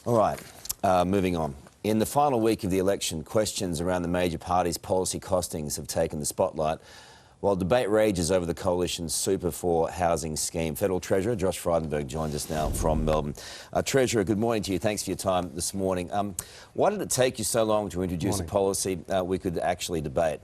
All right, moving on. In the final week of the election, questions around the major parties' policy costings have taken the spotlight, while debate rages over the coalition's Super for Housing scheme. Federal Treasurer Josh Frydenberg joins us now from Melbourne. Treasurer, good morning to you. Thanks for your time this morning. Why did it take you so long to introduce a policy we could actually debate?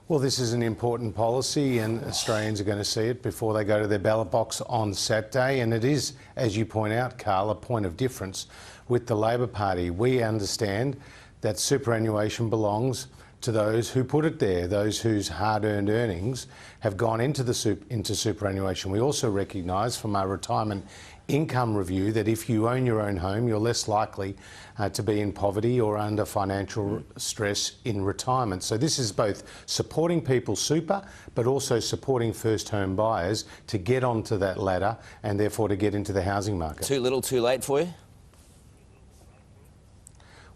Well, this is an important policy and Australians are going to see it before they go to their ballot box on Saturday. And it is, as you point out, Karl, a point of difference with the Labor Party. We understand that superannuation belongs to those who put it there, those whose hard-earned earnings have gone into superannuation. We also recognise from our retirement income review that if you own your own home, you're less likely to be in poverty or under financial stress in retirement. So this is both supporting people's super, but also supporting first home buyers to get onto that ladder and therefore to get into the housing market. Too little, too late for you?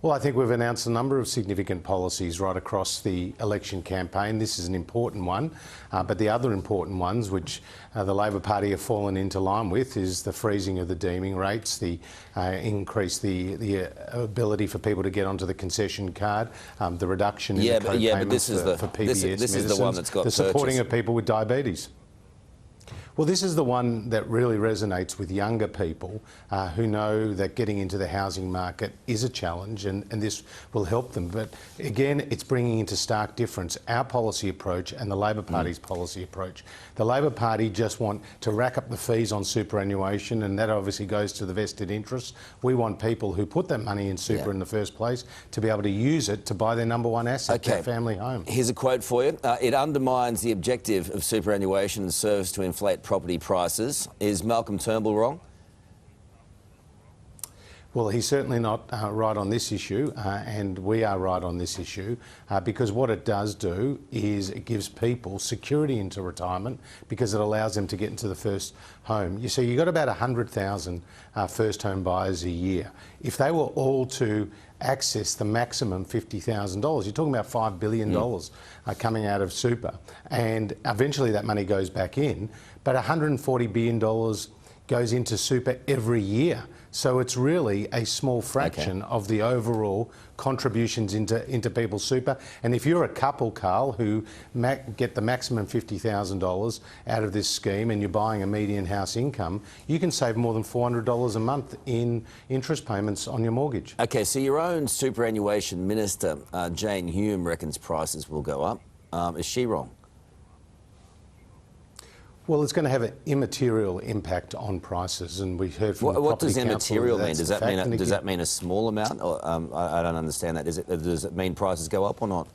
Well, I think we've announced a number of significant policies right across the election campaign. This is an important one, but the other important ones, which the Labor Party have fallen into line with, is the freezing of the deeming rates, the increase the ability for people to get onto the concession card, the reduction in the co-payments for PBS medicines, this is the one that's got the supporting of people with diabetes. Well, this is the one that really resonates with younger people who know that getting into the housing market is a challenge and this will help them. But again, it's bringing into stark difference our policy approach and the Labor Party's policy approach. The Labor Party just want to rack up the fees on superannuation, and that obviously goes to the vested interests. We want people who put that money in super in the first place to be able to use it to buy their number one asset, their family home. Here's a quote for you. It undermines the objective of superannuation and serves to inflate property prices. Is Malcolm Turnbull wrong? Well, he's certainly not right on this issue, and we are right on this issue, because what it does do is it gives people security into retirement because it allows them to get into the first home. You see, you've got about 100,000 first home buyers a year. If they were all to access the maximum $50,000, you're talking about $5 billion coming out of super, and eventually that money goes back in, but $140 billion goes into super every year. So it's really a small fraction of the overall contributions into people's super. And if you're a couple, Karl, who get the maximum $50,000 out of this scheme and you're buying a median house income, you can save more than $400 a month in interest payments on your mortgage. Okay, so your own superannuation minister, Jane Hume, reckons prices will go up. Is she wrong? Well, it's going to have an immaterial impact on prices, and we heard from the what Property does immaterial Council mean? Does that mean a small amount? Or, I don't understand that. Does it mean prices go up or not?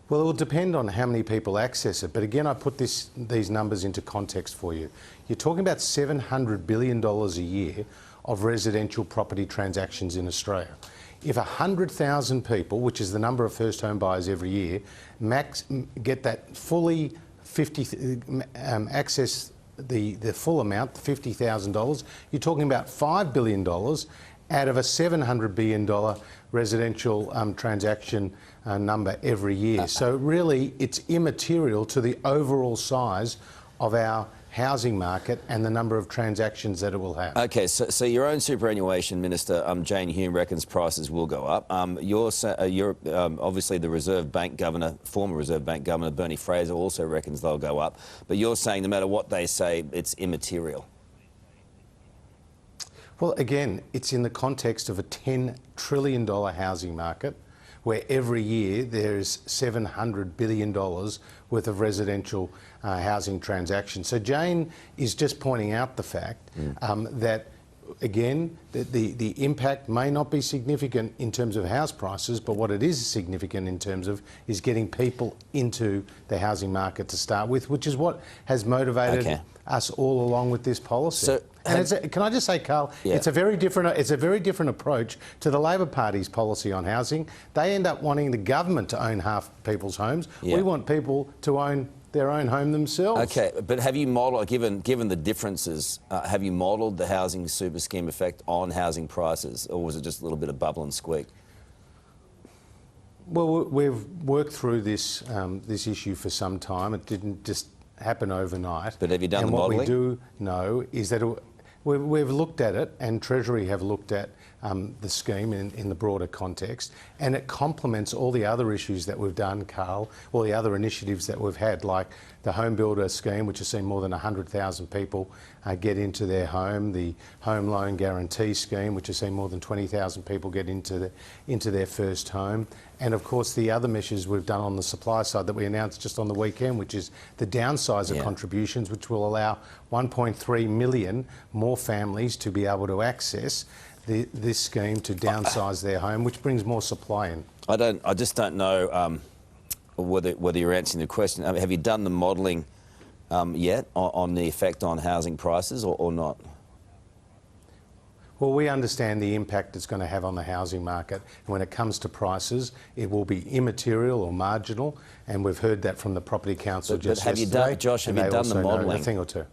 Well, it will depend on how many people access it. But again, I put these numbers into context for you. You're talking about $700 billion a year of residential property transactions in Australia. If 100,000 people, which is the number of first home buyers every year, get that fully access the full amount, $50,000, you're talking about $5 billion out of a $700 billion residential transaction number every year. So really, it's immaterial to the overall size of our housing market and the number of transactions that it will have. Okay, so your own superannuation minister, Jane Hume, reckons prices will go up. You're obviously the Reserve Bank governor, former Reserve Bank governor Bernie Fraser, also reckons they'll go up. But you're saying no matter what they say, it's immaterial. Well, again, it's in the context of a $10 trillion housing market, where every year there's $700 billion worth of residential housing transactions. So Jane is just pointing out the fact that, again, the impact may not be significant in terms of house prices, but what it is significant in terms of is getting people into the housing market to start with, which is what has motivated us all along with this policy. So, and can I just say, Karl, it's a very different approach to the Labor Party's policy on housing. They end up wanting the government to own half people's homes. We want people to own their own home themselves. Okay, but have you modelled, given the differences, have you modelled the housing super scheme effect on housing prices, or was it just a little bit of bubble and squeak? Well, we've worked through this this issue for some time. It didn't just happen overnight. But have you done the modelling? And what we do know is that We've looked at it, and Treasury have looked at the scheme in the broader context, and it complements all the other issues that we've done, Karl, all the other initiatives that we've had, like the home builder scheme, which has seen more than 100,000 people get into their home, the home loan guarantee scheme, which has seen more than 20,000 people get into their first home, and of course the other measures we've done on the supply side that we announced just on the weekend, which is the downsizer contributions, which will allow 1.3 million more families to be able to access this scheme to downsize their home, which brings more supply in. I just don't know whether you're answering the question. Have you done the modelling yet on the effect on housing prices or not? Well, we understand the impact it's going to have on the housing market. And when it comes to prices, it will be immaterial or marginal. And we've heard that from the Property Council just have yesterday. You done, Josh, have you done the modelling? A thing or two.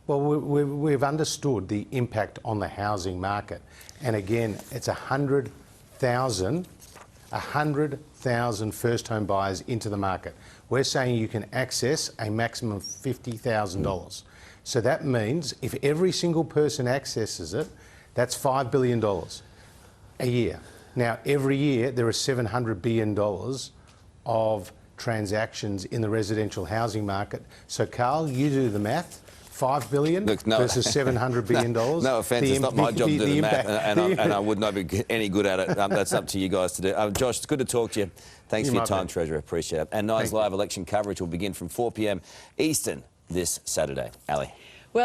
Well, we've understood the impact on the housing market. And again, it's 100,000 first home buyers into the market. We're saying you can access a maximum of $50,000. So that means if every single person accesses it, that's $5 billion a year. Now, every year there are $700 billion of transactions in the residential housing market. So, Karl, you do the math. $5 billion versus $700 billion. No offence, it's not my job to do the math, and I would not be any good at it. That's up to you guys to do. Josh, it's good to talk to you. Thanks for your time, Treasurer. Appreciate it. And Nine's live election coverage will begin from 4 p.m. Eastern this Saturday. Ali.